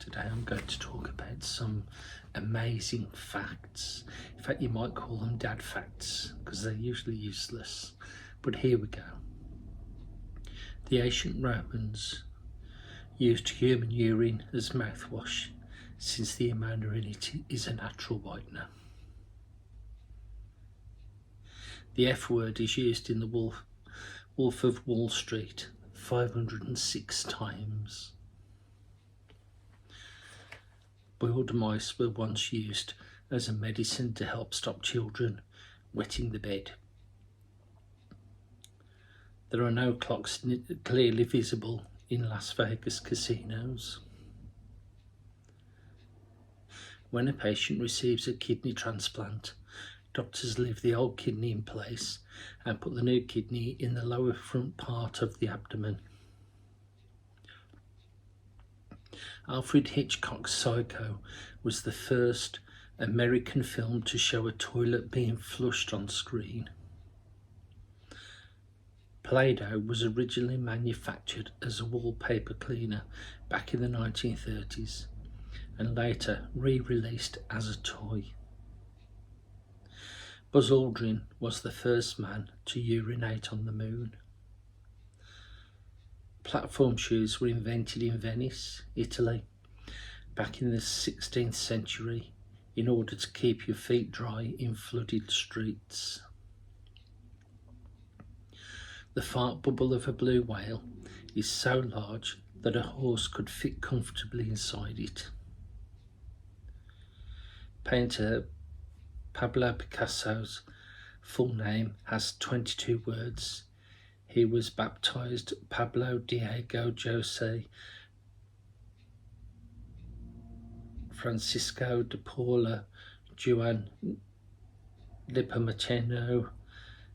Today I'm going to talk about some amazing facts. In fact, you might call them dad facts because they're usually useless. But here we go. The ancient Romans used human urine as mouthwash since the ammonia in it is a natural whitener. The F word is used in the Wolf of Wall Street 506 times. Boiled mice were once used as a medicine to help stop children wetting the bed. There are no clocks clearly visible in Las Vegas casinos. When a patient receives a kidney transplant, doctors leave the old kidney in place and put the new kidney in the lower front part of the abdomen. Alfred Hitchcock's Psycho was the first American film to show a toilet being flushed on screen. Play-Doh was originally manufactured as a wallpaper cleaner back in the 1930s and later re-released as a toy. Buzz Aldrin was the first man to urinate on the moon. Platform shoes were invented in Venice, Italy, back in the 16th century in order to keep your feet dry in flooded streets. The fart bubble of a blue whale is so large that a horse could fit comfortably inside it. Painter Pablo Picasso's full name has 22 words. He was baptized Pablo Diego Jose Francisco de Paula Juan Nepomuceno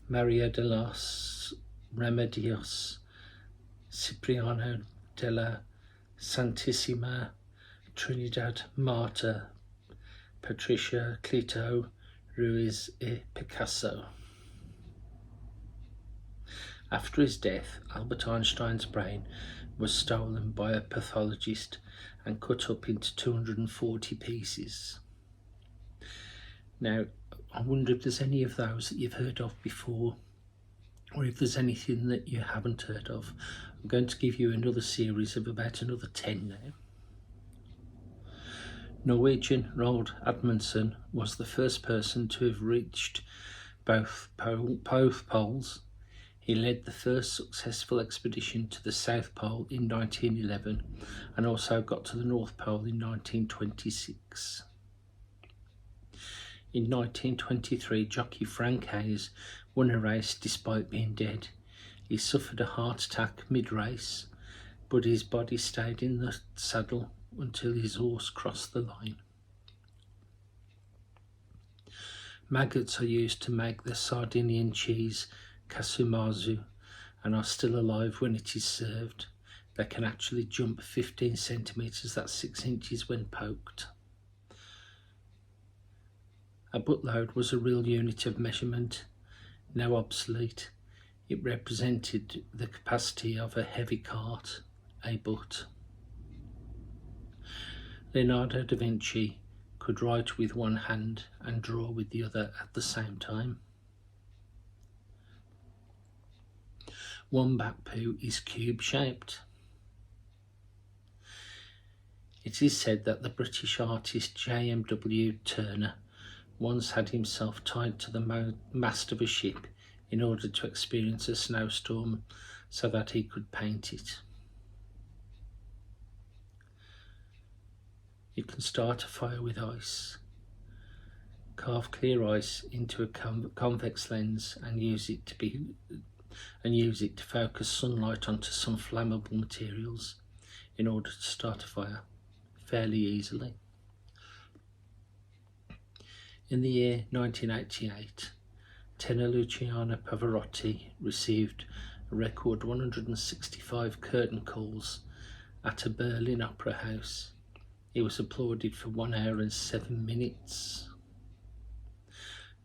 Maria de los Remedios Cipriano de la Santísima Trinidad Marta Patricia Clito Ruiz y Picasso. After his death, Albert Einstein's brain was stolen by a pathologist and cut up into 240 pieces. Now, I wonder if there's any of those that you've heard of before, or if there's anything that you haven't heard of. I'm going to give you another series of about another 10 now. Norwegian Roald Amundsen was the first person to have reached both poles. He led the first successful expedition to the South Pole in 1911 and also got to the North Pole in 1926. In 1923, jockey Frank Hayes won a race despite being dead. He suffered a heart attack mid-race, but his body stayed in the saddle until his horse crossed the line. Maggots are used to make the Sardinian cheese Kasumazu and are still alive when it is served. They can actually jump 15 centimetres, that's 6 inches when poked. A buttload was a real unit of measurement, now obsolete. It represented the capacity of a heavy cart, a butt. Leonardo da Vinci could write with one hand and draw with the other at the same time. Wombat poo is cube-shaped. It is said that the British artist J.M.W. Turner once had himself tied to the mast of a ship in order to experience a snowstorm so that he could paint it. You can start a fire with ice. Carve clear ice into a convex lens and use it to focus sunlight onto some flammable materials in order to start a fire fairly easily. In the year 1988, tenor Luciano Pavarotti received a record 165 curtain calls at a Berlin opera house. He was applauded for 1 hour and 7 minutes.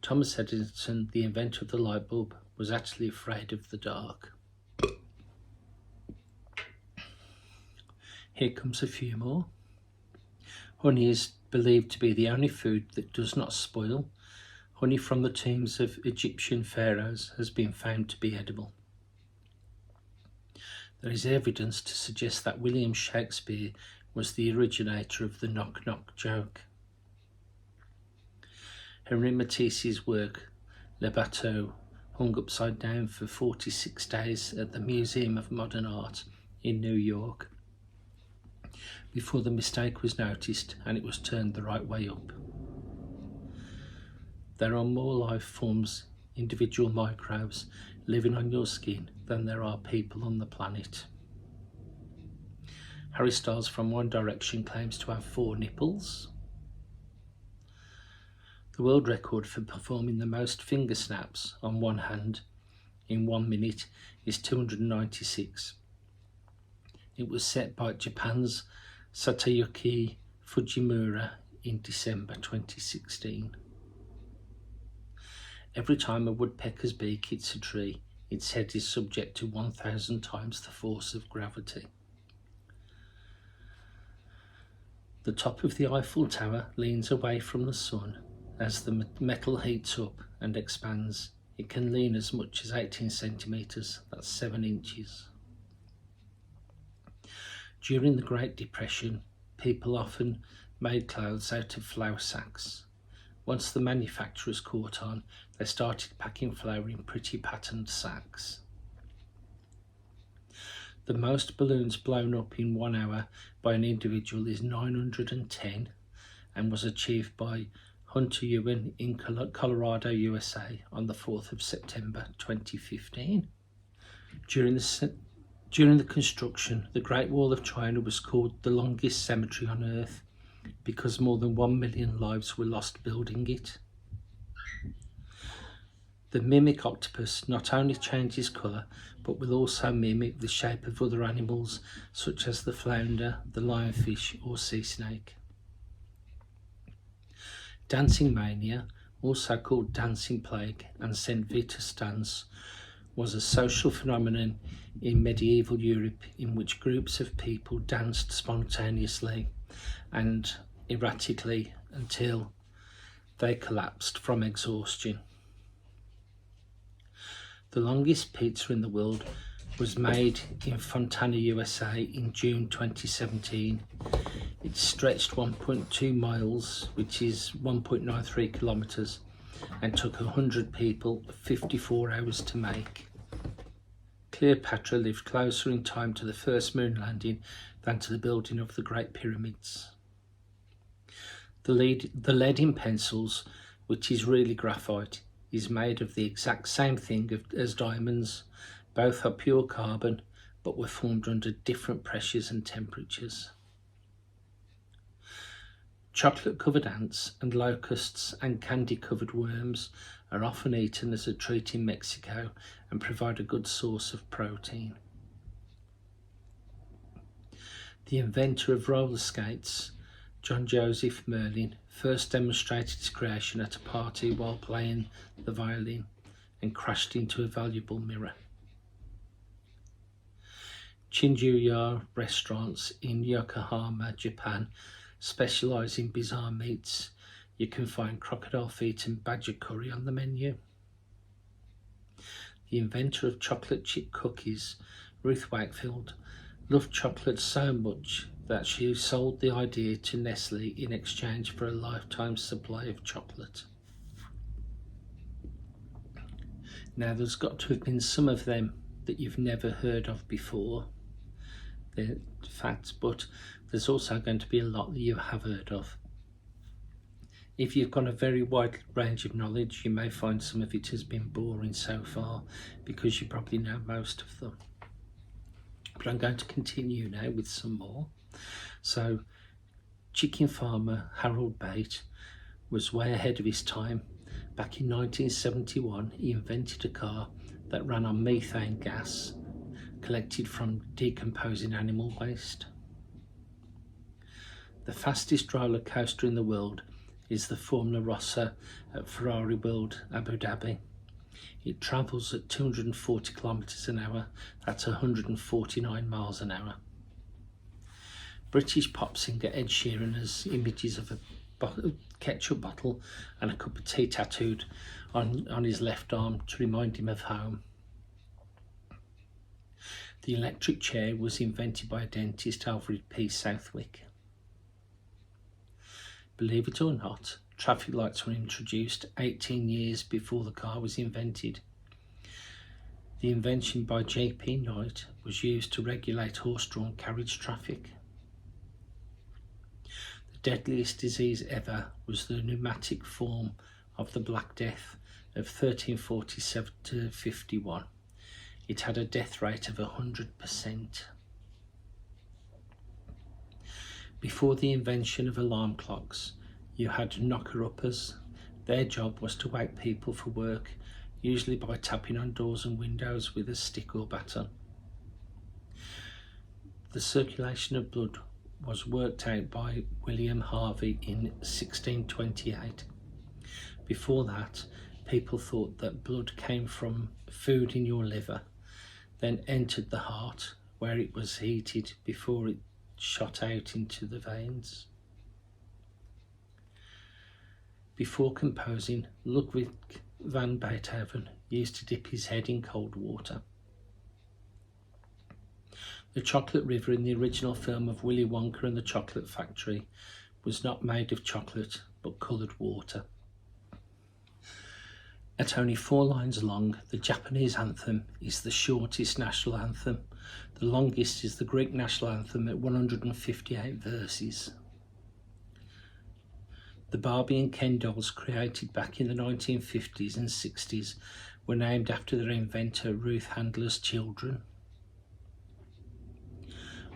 Thomas Edison, the inventor of the light bulb, was actually afraid of the dark. Here comes a few more. Honey is believed to be the only food that does not spoil. Honey from the tombs of Egyptian pharaohs has been found to be edible. There is evidence to suggest that William Shakespeare was the originator of the knock-knock joke. Henri Matisse's work, Le Bateau, hung upside down for 46 days at the Museum of Modern Art in New York before the mistake was noticed and it was turned the right way up. There are more life forms, individual microbes, living on your skin than there are people on the planet. Harry Styles from One Direction claims to have 4 nipples. The world record for performing the most finger snaps on one hand in 1 minute is 296. It was set by Japan's Satayuki Fujimura in December 2016. Every time a woodpecker's beak hits a tree, its head is subject to 1,000 times the force of gravity. The top of the Eiffel Tower leans away from the sun. As the metal heats up and expands, it can lean as much as 18 centimetres, that's 7 inches. During the Great Depression, people often made clothes out of flour sacks. Once the manufacturers caught on, they started packing flour in pretty patterned sacks. The most balloons blown up in 1 hour by an individual is 910 and was achieved by Hunter Ewan in Colorado, USA on the 4th of September 2015. During the construction, the Great Wall of China was called the longest cemetery on Earth because more than 1 million lives were lost building it. The mimic octopus not only changes colour, but will also mimic the shape of other animals such as the flounder, the lionfish or sea snake. Dancing mania, also called dancing plague and St. Vitus dance, was a social phenomenon in medieval Europe in which groups of people danced spontaneously and erratically until they collapsed from exhaustion. The longest pizza in the world was made in Fontana, USA in June 2017. It stretched 1.2 miles, which is 1.93 kilometres, and took 100 people 54 hours to make. Cleopatra lived closer in time to the first moon landing than to the building of the Great Pyramids. The lead in pencils, which is really graphite, is made of the exact same thing as diamonds. Both are pure carbon, but were formed under different pressures and temperatures. Chocolate-covered ants and locusts and candy-covered worms are often eaten as a treat in Mexico and provide a good source of protein. The inventor of roller skates, John Joseph Merlin, first demonstrated its creation at a party while playing the violin and crashed into a valuable mirror. Chinjuya restaurants in Yokohama, Japan, specialise in bizarre meats. You can find crocodile feet and badger curry on the menu. The inventor of chocolate chip cookies, Ruth Wakefield, loved chocolate so much that she sold the idea to Nestle in exchange for a lifetime supply of chocolate. Now there's got to have been some of them that you've never heard of before. They're facts, but there's also going to be a lot that you have heard of. If you've got a very wide range of knowledge, you may find some of it has been boring so far because you probably know most of them. But I'm going to continue now with some more. So, chicken farmer Harold Bate was way ahead of his time. Back in 1971, he invented a car that ran on methane gas collected from decomposing animal waste. The fastest roller coaster in the world is the Formula Rossa at Ferrari World, Abu Dhabi. It travels at 240 kilometres an hour, that's 149 miles an hour. British pop singer Ed Sheeran has images of a ketchup bottle and a cup of tea tattooed on his left arm to remind him of home. The electric chair was invented by a dentist, Alfred P. Southwick. Believe it or not, traffic lights were introduced 18 years before the car was invented. The invention by J.P. Knight was used to regulate horse-drawn carriage traffic. The deadliest disease ever was the pneumatic form of the Black Death of 1347 to 51. It had a death rate of 100%. Before the invention of alarm clocks, you had knocker-uppers. Their job was to wake people for work, usually by tapping on doors and windows with a stick or baton. The circulation of blood was worked out by William Harvey in 1628. Before that, people thought that blood came from food in your liver, then entered the heart, where it was heated before it shot out into the veins. Before composing, Ludwig van Beethoven used to dip his head in cold water. The chocolate river in the original film of Willy Wonka and the Chocolate Factory was not made of chocolate but coloured water. At only 4 lines long, the Japanese anthem is the shortest national anthem. The longest is the Greek national anthem at 158 verses. The Barbie and Ken dolls created back in the 1950s and 60s were named after their inventor Ruth Handler's children.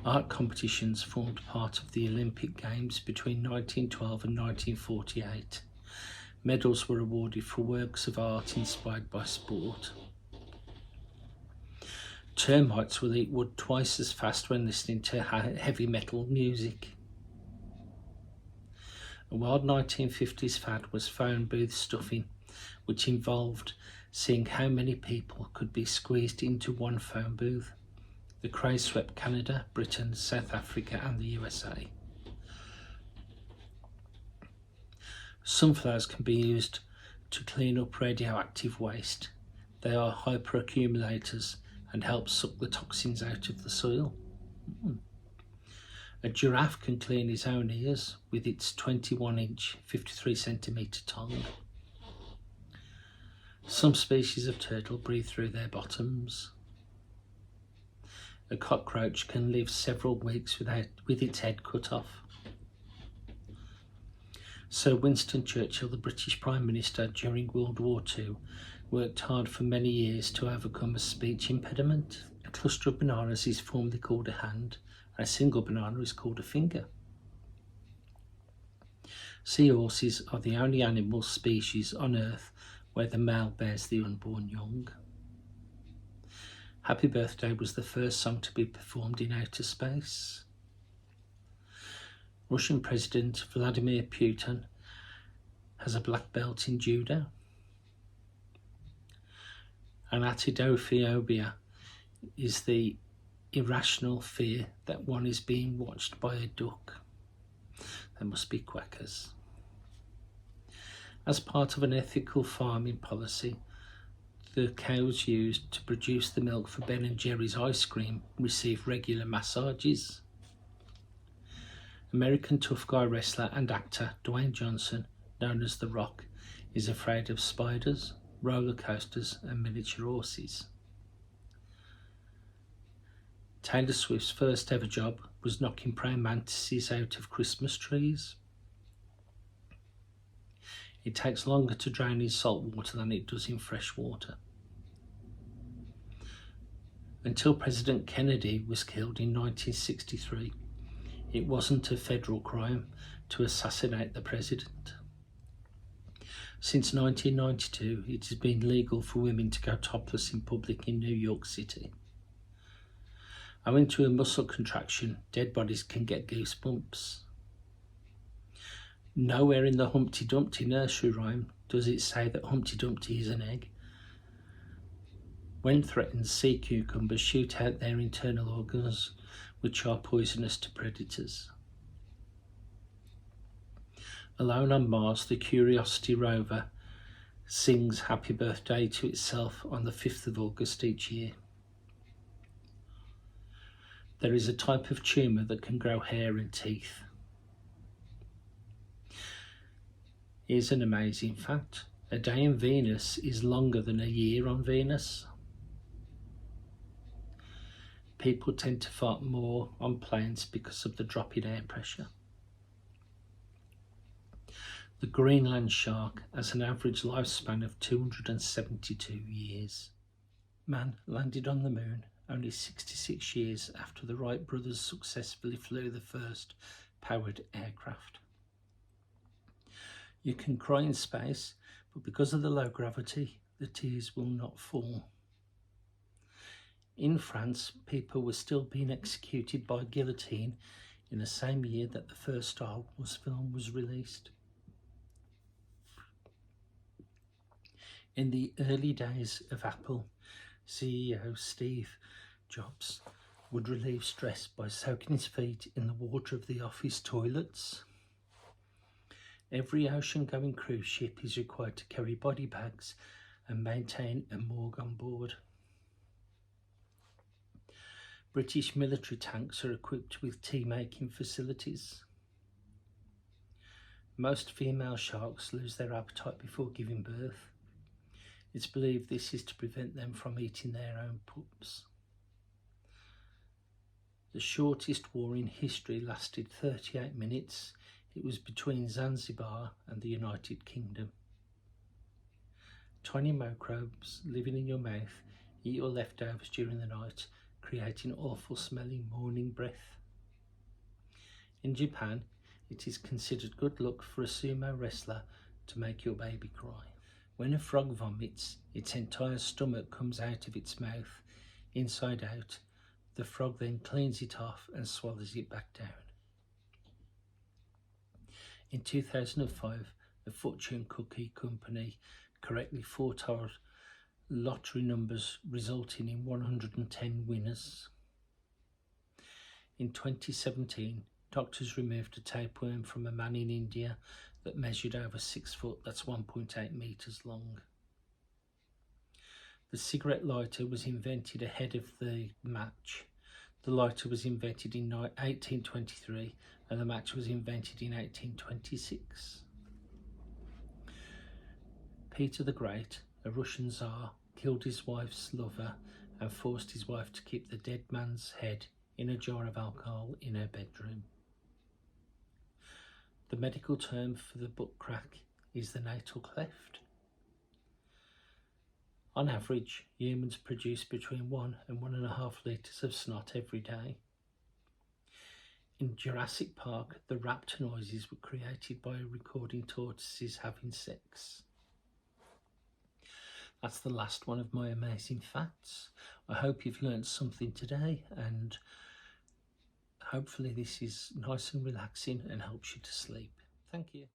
Art competitions formed part of the Olympic Games between 1912 and 1948. Medals were awarded for works of art inspired by sport. Termites will eat wood twice as fast when listening to heavy metal music. A wild 1950s fad was phone booth stuffing, which involved seeing how many people could be squeezed into one phone booth. The craze swept Canada, Britain, South Africa and the USA. Sunflowers can be used to clean up radioactive waste. They are hyperaccumulators and help suck the toxins out of the soil. A giraffe can clean its own ears with its 21-inch, 53-centimetre tongue. Some species of turtle breathe through their bottoms. A cockroach can live several weeks with its head cut off. Sir Winston Churchill, the British Prime Minister during World War II, worked hard for many years to overcome a speech impediment. A cluster of bananas is formally called a hand, and a single banana is called a finger. Seahorses are the only animal species on Earth where the male bears the unborn young. Happy Birthday was the first song to be performed in outer space. Russian President Vladimir Putin has a black belt in judo. Anatidophobia is the irrational fear that one is being watched by a duck. They must be quackers. As part of an ethical farming policy, the cows used to produce the milk for Ben & Jerry's ice cream receive regular massages. American tough guy wrestler and actor Dwayne Johnson, known as The Rock, is afraid of spiders, roller coasters and miniature horses. Taylor Swift's first ever job was knocking praying mantises out of Christmas trees. It takes longer to drown in salt water than it does in fresh water. Until President Kennedy was killed in 1963, it wasn't a federal crime to assassinate the president. Since 1992, it has been legal for women to go topless in public in New York City. Owing to a muscle contraction, dead bodies can get goosebumps. Nowhere in the Humpty Dumpty nursery rhyme does it say that Humpty Dumpty is an egg. When threatened, sea cucumbers shoot out their internal organs, which are poisonous to predators. Alone on Mars, the Curiosity rover sings happy birthday to itself on the 5th of August each year. There is a type of tumour that can grow hair and teeth. Here's an amazing fact. A day in Venus is longer than a year on Venus. People tend to fart more on planes because of the drop in air pressure. The Greenland shark has an average lifespan of 272 years. Man landed on the moon only 66 years after the Wright brothers successfully flew the first powered aircraft. You can cry in space, but because of the low gravity, the tears will not fall. In France, people were still being executed by guillotine in the same year that the first Star Wars film was released. In the early days of Apple, CEO Steve Jobs would relieve stress by soaking his feet in the water of the office toilets. Every ocean-going cruise ship is required to carry body bags and maintain a morgue on board. British military tanks are equipped with tea-making facilities. Most female sharks lose their appetite before giving birth. It's believed this is to prevent them from eating their own pups. The shortest war in history lasted 38 minutes. It was between Zanzibar and the United Kingdom. Tiny microbes living in your mouth eat your leftovers during the night, creating awful smelling morning breath. In Japan, it is considered good luck for a sumo wrestler to make your baby cry. When a frog vomits, its entire stomach comes out of its mouth, inside out. The frog then cleans it off and swallows it back down. In 2005, the fortune cookie company correctly foretold lottery numbers resulting in 110 winners. In 2017, doctors removed a tapeworm from a man in India that measured over 6 foot, that's 1.8 meters long. The cigarette lighter was invented ahead of the match. The lighter was invented in 1823 and the match was invented in 1826. Peter the Great, a Russian Tsar, killed his wife's lover and forced his wife to keep the dead man's head in a jar of alcohol in her bedroom. The medical term for the butt crack is the natal cleft. On average, humans produce between 1 and 1.5 litres of snot every day. In Jurassic Park, the raptor noises were created by recording tortoises having sex. That's the last one of my amazing facts. I hope you've learned something today, and hopefully this is nice and relaxing and helps you to sleep. Thank you.